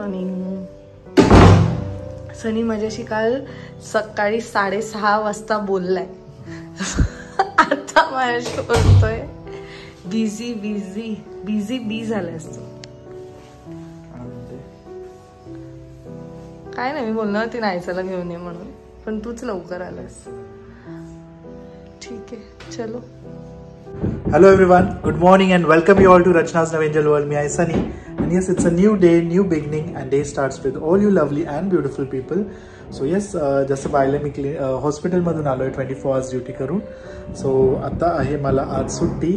Morning. सनी माझ्याशी काल सकाळी 6:30 वाजता बोललाय. आता माझ्याशी बोलतोय. बिझी बिझी बिझी बी झालायस तू. काय नाही, मी बोलणार ती नायसाला घेऊन ये म्हणून, पण तूच लवकर आलास. ठीक आहे, चलो. Hello everyone, good morning and welcome you all to Rachna's Navangel World. Me, I Sunny, and yes, it's a new day, new beginning, and day starts with all you lovely and beautiful people. So yes, जसं पाहिलं मी hospital मधून आलोय 24 hours duty करून. So आता आहे मला आज सुट्टी.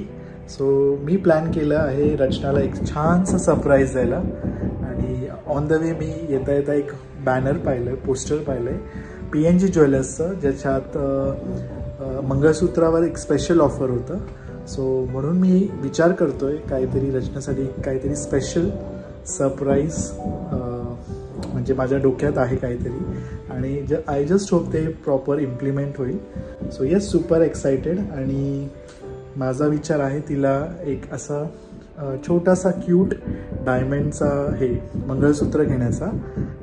सो मी प्लॅन केलं आहे रचनाला एक छानसं सरप्राईज द्यायला. आणि ऑन द वे मी येता येता एक बॅनर पाहिलं, पोस्टर पाहिलंय PNG ज्वेलर्सचं, ज्याच्यात मंगळसूत्रावर एक स्पेशल ऑफर होतं. सो म्हणून मी विचार करतोय काहीतरी रचनासाठी काहीतरी स्पेशल सरप्राईज, म्हणजे माझ्या डोक्यात आहे काहीतरी, आणि आय जस्ट होप ते प्रॉपर इम्प्लिमेंट होईल. So yes, super excited. आणि माझा विचार आहे तिला एक असा छोटासा क्यूट डायमंडचा हे मंगळसूत्र घेण्याचा.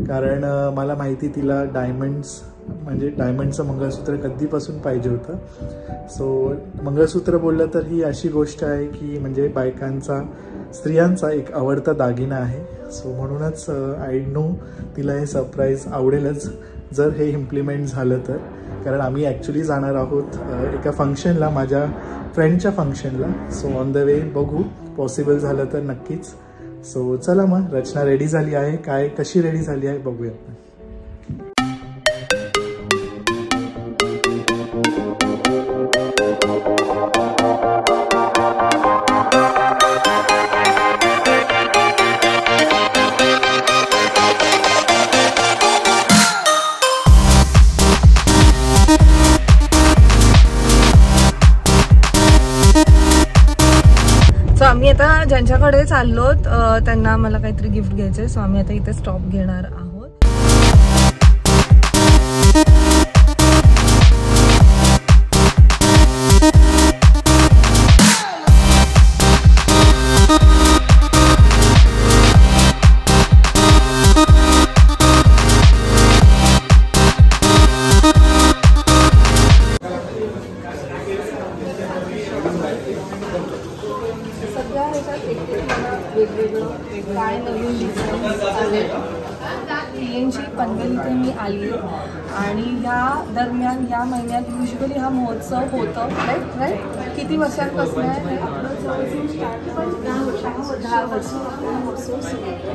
कारण मला माहिती तिला डायमंडचं मंगळसूत्र कधीपासून पाहिजे होतं. सो मंगळसूत्र बोललं तर ही अशी गोष्ट आहे की म्हणजे स्त्रियांचा एक आवडता दागिना आहे. सो म्हणूनच आय नो तिला हे सरप्राईज आवडेलच जर हे इम्प्लिमेंट झालं तर. कारण आम्ही ॲक्च्युली जाणार आहोत एका फंक्शनला, माझ्या फ्रेंडच्या फंक्शनला. सो ऑन द वे बघू, पॉसिबल झालं तर नक्कीच. सो चला मग, रचना रेडी झाली आहे, कशी रेडी झाली आहे बघूया. आम्ही आता ज्यांच्याकडे चाललो त्यांना मला काहीतरी गिफ्ट घ्यायचंय. सो आम्ही आता इथे स्टॉप घेणार आहोत. काय नवीन डिझाईन्स आले. PNG पनवेल इथे मी आली आणि या दरम्यान या महिन्यात युजली हा महोत्सव होतो. राईट किती वर्षांपासून आहे? 10 वर्ष महोत्सव सुरू होतो.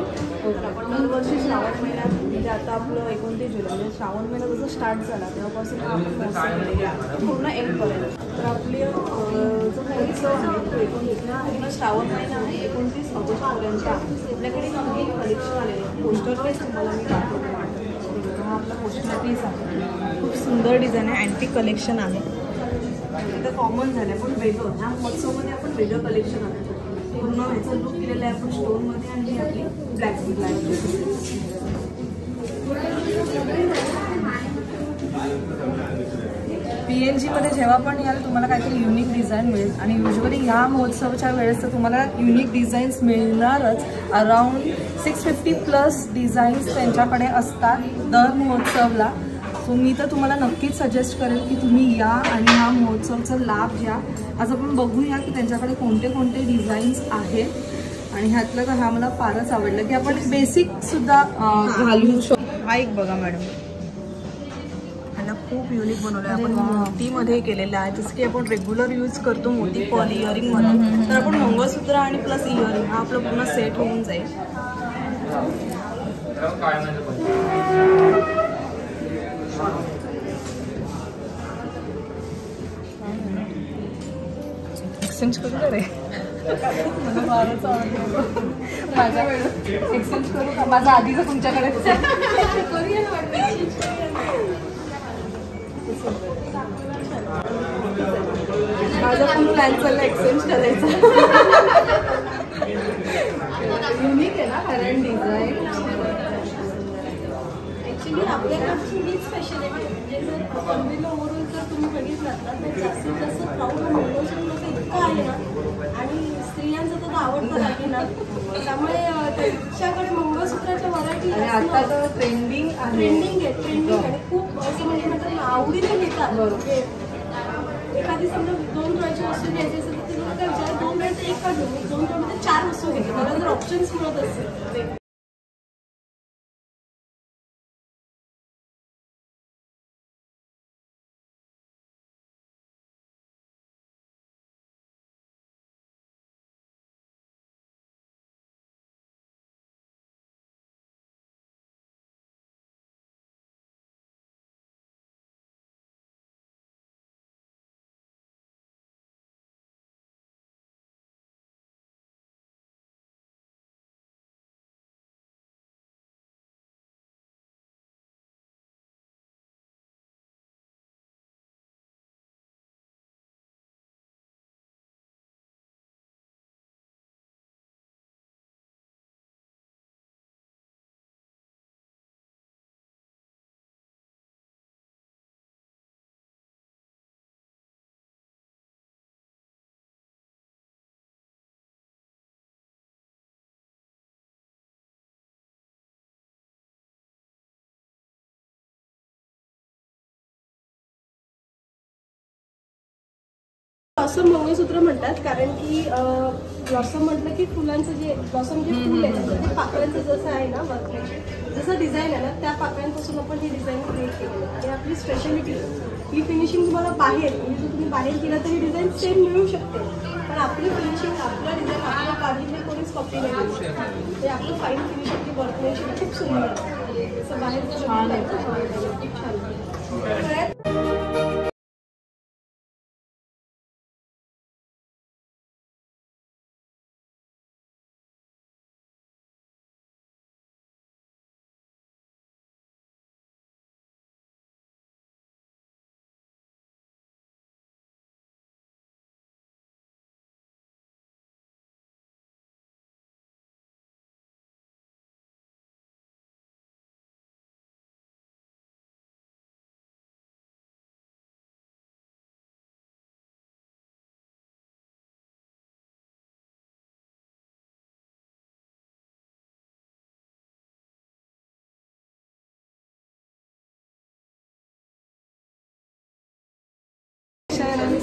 आपण वर्षी श्रावण महिन्यात, म्हणजे आता आपलं 29 जुलै, म्हणजे श्रावण महिना जसं स्टार्ट झाला तेव्हापासून हा महोत्सव पूर्ण एंड पर्यंत. तर आपली जो महोत्सव आहे तो पूर्ण श्रावण महिना आहे 29 ऑगस्टपर्यंत. आपल्याकडे नवीन कलेक्शन आलेलं आहे. पोस्टर पीस तुम्हाला मी दाखवते. हा आपला पोस्टर पीस आहे, खूप सुंदर डिझाईन आहे, अँटिक कलेक्शन आहे. इथं कॉमन झालं आहे पण वेगळं. ह्या महोत्सवमध्ये आपण वेगळं कलेक्शन आणतो. पूर्ण ह्याचा लुक केलेला आहे आपण स्टोनमध्ये, आणि ही आपली ब्लॅक PNG मध्ये जेव्हा पण याल तुम्हाला काहीतरी युनिक डिझाईन मिळेल. आणि युजली ह्या महोत्सवाच्या वेळेस तर तुम्हाला युनिक डिझाईन्स मिळणारच. अराउंड 650+ डिझाईन्स त्यांच्याकडे असतात दर महोत्सवला. सो मी तर तुम्हाला नक्कीच सजेस्ट करेल की तुम्ही या आणि हा महोत्सवचा लाभ घ्या. आज आपण बघूया की त्यांच्याकडे कोणते कोणते डिझाईन्स आहेत. आणि ह्यातलं तर हा मला फारच आवडलं की आपण बेसिकसुद्धा घालू शकतो. हा एक बघा मॅडम, खूप युनिक बनवलं आहे. आपण मोतीमध्ये केलेलं आहे, जसं की आपण रेग्युलर यूज करतो मोती पॉल इयरिंग मध्ये. तर आपण मंगळसूत्र आणि प्लस इयरिंग हा आपला पूर्ण सेट होऊन जाईल. एक्सचेंज करू का रे? मला फारच आवडलं. माझ्या एक्सचेंज करू का? माझा आधीच तुमच्याकडे माझा पण प्लॅन चालला एक्सचेंज करायचा. युनिक आहे ना कारण डिझाईन. ॲक्च्युली आपल्याकडची हीच फॅशन आहे. म्हणजे जर पनवेल ओव्हरऑल जर तुम्ही बघितलात ना तर जास्तीत जास्त प्राऊड मंगळसूत्र इतकं आहे ना. आणि स्त्रियांचं तर आवडतं दागिना, त्यामुळे त्यांच्याकडे मंगळसूत्राच्या व्हरायटी आणि आता तर ट्रेंडिंग आहे खूप असं म्हणजे म्हणतात आवडीने घेतात. बरोबर. एखादी समजा 2 तोळ्याची वस्तू घ्यायची असेल तर ते लोक काय विचार 2 तोळ्याचं एक का घेऊ, 2 तोळ्यामध्ये 4 वस्तू घ्यायची. मला जर ऑप्शन्स मिळत असेल. ब्लॉसम मंगळसूत्र म्हणतात कारण की ब्लॉसम म्हटलं की फुलांचं जे ब्लॉसम जे फुल आहे ते पाकळ्यांचं जसं आहे ना वर्क जसं डिझाईन आहे ना त्या पाकळ्यांपासून आपण ही डिझाईन क्रिएट केली आहे. आपली स्पेशालिटी ही फिनिशिंग तुम्हाला बाहेर म्हणजे जर तुम्ही बाहेर केलं तर ही डिझाईन सेम मिळू शकते पण आपली फिनिशिंग आपलं डिझाईन आपल्या काढीने कोणीच कॉपी नाही करू शकत. ते आपलं फाईन फिनिशिंग वर्कमेनशिप खूप सुंदर आहे. जसं बाहेर छान आहे खूप छान आहे.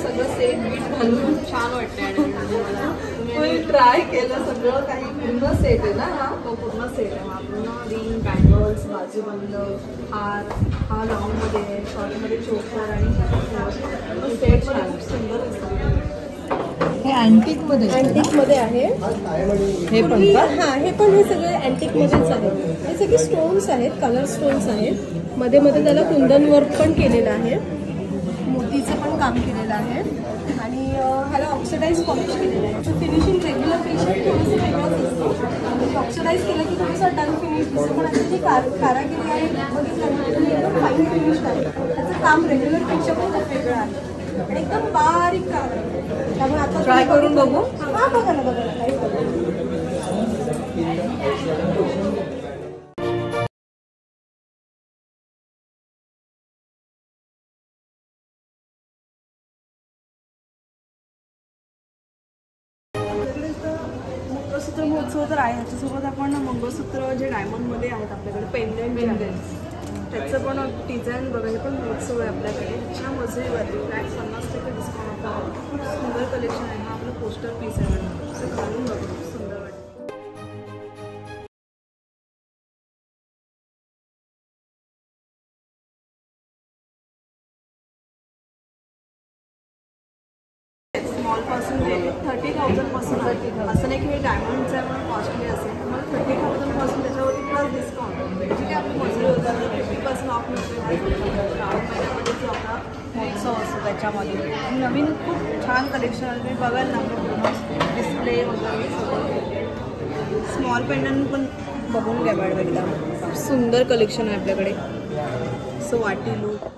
सगळं सेट बीट घालून छान वाटते आणि फुल ट्राय केलं सगळं काही पूर्ण सेट आहे ना हा तो पूर्ण सेट आहे. हा पूर्ण रिंग बँगल्स बाजूबंद हार हा लॉंगमध्ये आहे शॉर्टमध्ये चोकर आणि सेट छान सुंदर असतं. हे अँटिकमध्ये आहे हे पण हां हे पण हे सगळे अँटिकमध्येच आहे. हे सगळे स्टोन्स आहेत कलर स्टोन्स आहेत मध्ये मध्ये त्याला कुंदन वर्क पण केलेलं आहे मोतीचं पण काम केलेलं आहे आणि ह्याला ऑक्सिडाईज पॉलिश केलेलं आहे. तर फिनिशिंग रेग्युलरपेक्षा थोडंसं वेगळंच असतं. ऑक्सिडाईज केलं की थोडंसं डन फिनिश दिसतं पण आता जी कारागिरी आहे बघितलं एकदम फाईन फिनिश आहे. त्याचं काम रेग्युलरपेक्षा पण खूप वेगळं आहे आणि एकदम बारीक काम आहे. त्यामुळे आता ट्राय करून बघू. हां बघा ना काही बघा. मंगळसूत्र महोत्सव तर आहे ह्याच्यासोबत आपण मंगळसूत्र जे डायमंडमध्ये आहेत आपल्याकडे पेंडेंट त्याचं पण डिझाईन बघा हे पण महोत्सव आहे आपल्याकडे. छान मजेवरती फ्लॅट 50% डिस्काउंट आहे. खूप सुंदर कलेक्शन आहे. हा आपलं पोस्टर पीस आहे मॅडम घालून बघा खूप सुंदर वाटतं. स्मॉलपासून जे 30,000पासून असं नाही की हे डायमंडचं आहे म्हणून कॉस्टली असेल तुम्हाला 30,000पासून त्याच्यावरती प्लस डिस्काउंट जी काही आपली मजुरी होतात 50% ऑफ मिळते. श्रावण महिन्यामध्ये जो आपला महोत्सव असतो त्याच्यामध्ये नवीन खूप छान कलेक्शन आहे. तुम्ही बघाल ना पूर्ण डिस्प्ले वगैरे स्मॉल पेंडंट पण बघून घ्या मॅडम एकदा सुंदर कलेक्शन आहे आपल्याकडे. सो वाटी लूक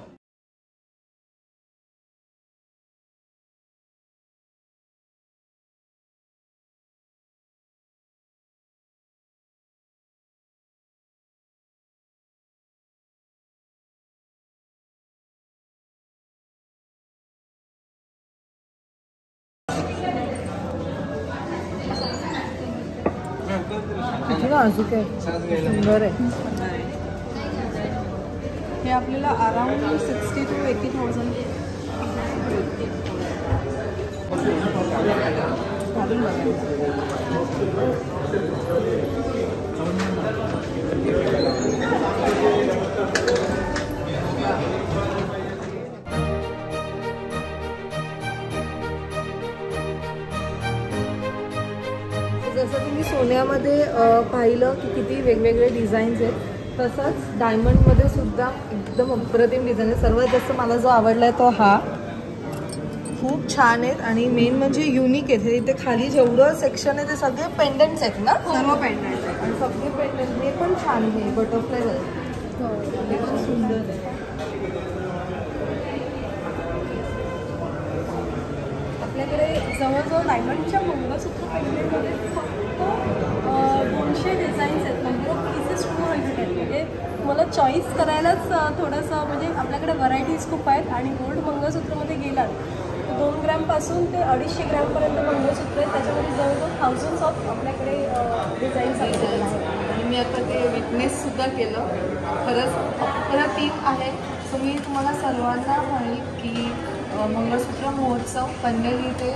नाजूक आहे, सुंदर आहे. हे आपल्याला अराउंड 60,000 to 80,000 घालून बघायचं. जसं तुम्ही सोन्यामध्ये पाहिलं की किती वेगवेगळे डिझाईन्स आहेत, तसंच डायमंडमध्ये सुद्धा एकदम अप्रतिम डिझाईन आहे. सर्वात जास्त मला जो आवडला आहे तो हा, खूप छान आहेत आणि मेन म्हणजे युनिक आहेत. इथे खाली जेवढं सेक्शन आहे ते सगळे पेंडंट्स आहेत ना, सर्व पेंडंट आहे आणि सगळे पेंडंट हे पण छान आहे, बटरफ्लाय आहे, हे पण सुंदर आहे. आपल्याकडे जवळजवळ डायमंडच्या मंगळसूत्र पेंडंटमध्ये फक्त 200 डिझाईन्स आहेत. नंबर ऑफ पीसेस 200 आहेत. म्हणजे मला चॉईस करायलाच थोडंसं म्हणजे आपल्याकडे व्हरायटीज खूप आहेत. आणि गोल्ड मंगळसूत्रमध्ये गेलात तर 2 ग्रॅमपासून ते 250 ग्रॅमपर्यंत मंगळसूत्र आहेत. त्याच्यामध्ये जवळजवळ थाउजंड्स ऑफ आपल्याकडे डिझाईन्स अवेलेबल आहेत. आणि मी आता ते विटनेससुद्धा केलं, खरंच अप्रतिम आहे. सो मी तुम्हाला सर्वांना म्हणेल की मंगळसूत्र महोत्सव पनवेल इथे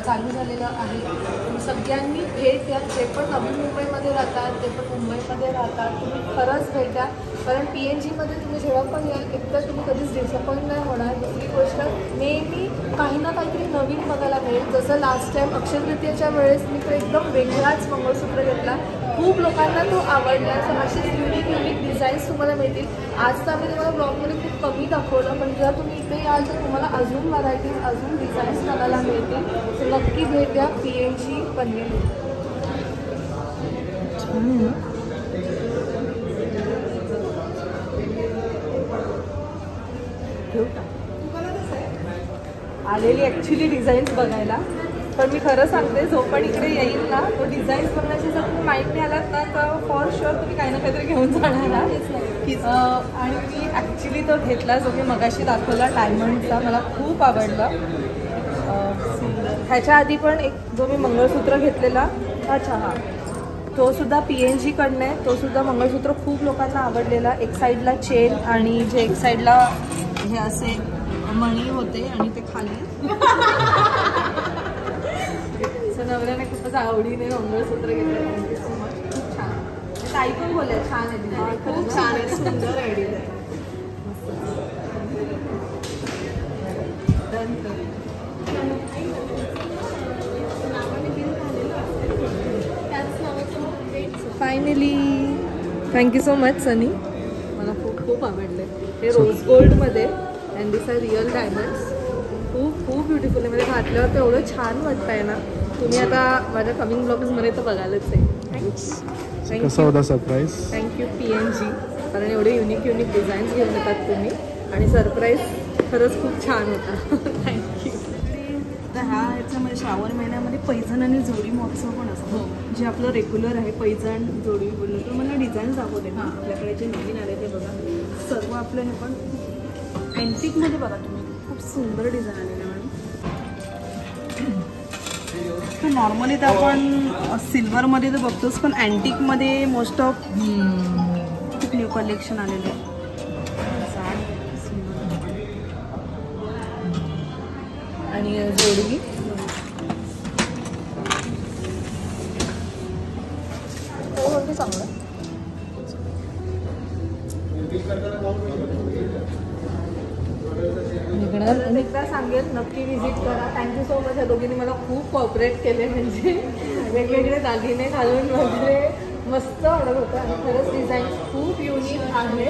चालू झालेला आहे. तुम्ही सगळ्यांनी भेट द्या. जे पण नवी मुंबईमध्ये राहतात, ते पण मुंबईमध्ये राहतात, तुम्ही खरंच भेट द्या. कारण PNGमध्ये तुम्ही जेव्हा पण याल एकतर तुम्ही कधीच डिसअपॉइंट नाही होणार. दुसरी गोष्ट, नेहमी काही ना काहीतरी नवीन बघायला मिळेल. जसं लास्ट टाईम अक्षय तृतीयेच्या वेळेस मी तो एकदम वेगळाच मंगळसूत्र घेतला, खूप लोकांना तो आवडला. सो अशीच युनिक डिझाईन्स तुम्हाला मिळतील. आज तर आम्ही तुम्हाला ब्लॉगमध्ये खूप कमी दाखवलं, पण जर तुम्ही इथे याल तर तुम्हाला अजून व्हरायटीज, अजून डिझाईन्स बघायला मिळतील. सो नक्की भेट द्या PNG पनवेल. आलेली ॲक्च्युली डिझाईन्स बघायला, पण मी खरं सांगते जो पण इकडे येईल ना तो डिझाईन्स बघण्याची जर तुम्ही माहिती आलात ना तर फॉर शुअर तुम्ही काही ना काहीतरी घेऊन जाणार आहात. आणि मी ॲक्च्युली तो घेतला जो मी मगाशी दाखवला डायमंडचा, मला खूप आवडला. ह्याच्या आधी पण एक जो मी मंगळसूत्र घेतलेला, अच्छा हा, तो सुद्धा PNGकडनं आहे. तो सुद्धा मंगळसूत्र खूप लोकांना आवडलेला. एक साईडला चेन आणि जे एक साईडला हे असे मणी होते आणि ते खाली नवऱ्याने खूपच आवडीने मंगळसूत्र घेतलं. थँक्यू सो मच, खूप छान. ताई पण बोलल्या छान आहे, खूप छान आहे, सुंदर आयडिया आहे. Finally thank you so much Sunny, मला खूप खूप आवडले. हे रोज गोल्डमध्ये and this are real diamonds. खूप खूप ब्युटिफुल आहे. म्हणजे घातल्यावर तर एवढं छान वाटत आहे ना. तुम्ही आता माझ्या कमिंग ब्लॉग्समध्ये तर बघायलाच आहे. Thank you surprise. थँक्यू PNG, कारण एवढे युनिक डिझाईन्स घेऊन येतात तुम्ही आणि सरप्राईज खरंच खूप छान होता. थँक्यू. तर ह्याच्यामध्ये श्रावण महिन्यामध्ये पैजण आणि जोडी महोत्सव पण असतो. जे आपलं रेग्युलर आहे पैजण जोडी बोललं तर मला डिझाईन्स दाखवते ना. आपल्याकडे जे नवीन आले ते बघा, सर्व आपलं हे पण अँटिकमध्ये बघा तुम्ही, खूप सुंदर डिझाईन आलेले मॅडम. तर नॉर्मली तर आपण सिल्वरमध्ये तर बघतोच, पण अँटिकमध्ये मोस्ट ऑफ खूप न्यू कलेक्शन आलेले आहे. आणि जोडवी चांगलं. एकदा सांगेल नक्की विजिट करा. Thank you so much. या दोघींनी मला खूप कॉपरेट केले. म्हणजे वेगवेगळे दागिने घालून वगैरे मस्त वाटत होतं आणि खरंच डिझाईन खूप युनिक आहे.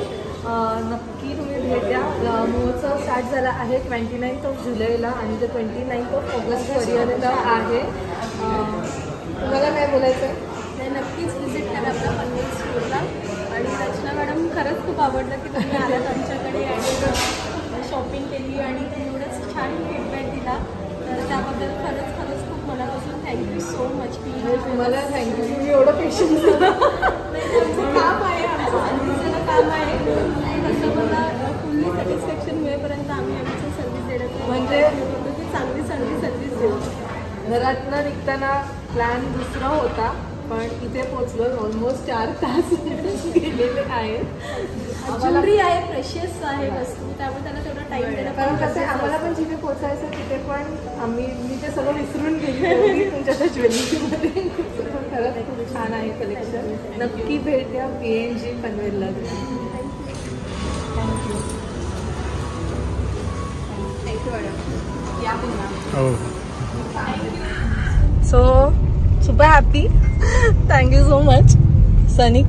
नक्की तुम्ही भेट द्या. महोत्सव स्टार्ट झाला आहे 29 जुलैला आणि ते 29 ऑगस्टपर्यंत आहे. तुम्हाला काय बोलायचं आहे? नाही, नक्कीच विजिट करा आपल्या पनवेल स्टोरला. आणि रचना मॅडम खरंच खूप आवडलं की तुम्ही आलात आमच्याकडे आणि शॉपिंग केली आणि एवढंच छान फीडबॅक दिला. तर त्याबद्दल खरंच खरंच खूप मनापासून थँक्यू सो मच. तुम्हाला थँक्यू. तुम्ही एवढं पेशन्स आमचं काम आहे, आमचं सर्व्हिसचं काम आहे. कस्टमरला फुल्ली सॅटिस्फॅक्शन मिळेपर्यंत आम्ही आमची सर्व्हिस देण्याचं म्हणजे चांगली सर्व्हिस देऊ. घरातनं निघताना प्लॅन दुसरा होता, पण इथे पोहोचलो ऑलमोस्ट 4 तास गेलेले आहेत. ज्वेलरी आहे, प्रेशियस आहे वस्तू, त्यामुळे त्याला तेवढा टाइम देणं. कारण कसं आहे आम्हाला पण जिथे पोहोचायचं तिथे पण मी ते सगळं विसरून गेले तुमच्या त्या ज्वेलरीमध्ये. पण खरंच खूप छान आहे कलेक्शन. नक्की भेट द्या PNG पनवेलला. Thank you madam. या पुन्हा. So super happy. Thank you so much Sunny.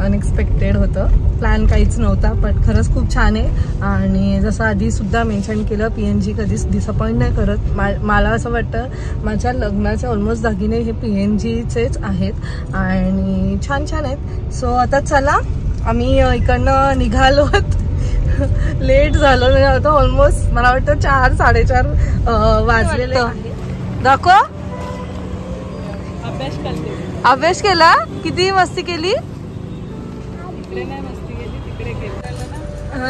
Unexpected होतं, प्लॅन काहीच नव्हता, पण खरंच खूप छान आहे. आणि जसं आधी सुद्धा मेन्शन केलं, PNG कधीच डिसअपॉइंट नाही करत. मला असं वाटतं माझ्या लग्नाचे ऑलमोस्ट दागिने हे PNGचेच आहेत आणि छान छान आहेत. सो आता चला आम्ही इकडनं निघालोत. लेट झालो होतं ऑलमोस्ट, मला वाटतं 4-4:30 वाजलेले. दाखव. अभ्यास केला. किती मस्ती केली. तिकडे नाही मस्ती गेली, तिकडे गेली ना.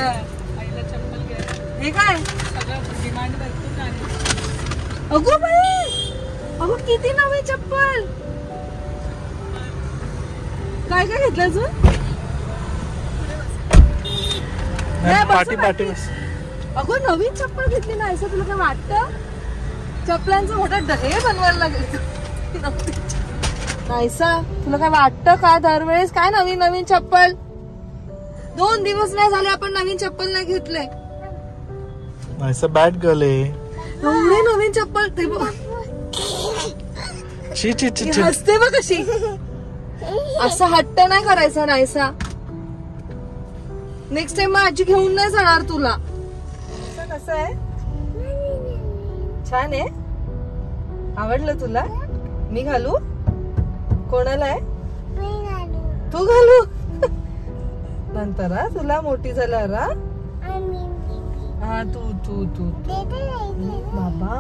आईला चप्पल घ्यायला. हे काय सगळं डिमांड भरपूर नाही. अगो बाई, अगो किती नवी चप्पल. काय काय घेतलं अजून. अगो नवीन चप्पल घेतली ना. असं तुला काय वाटतं. चप्पलांचं मोठं ढगे बनवायला लागेल. नाहीसा तुला काय वाटतं का दरवेळेस काय नवीन नवीन चप्पल. 2 दिवस नाही झाले आपण नवीन चप्पल नाही घेतले. बॅड गर्ल आहे. एवढे नवीन चप्पल. ते हसते बघ कशी. असं हट्ट नाही करायचा नाहीसा. नेक्स्ट टाइम आजी घेऊन नाही जाणार तुला. कसं आहे. छान आहे. आवडलं तुला. मी घालू. कोणाला आहे. तू घालू नंतर. तुला मोठी झाल्यावर. हा तू बाबा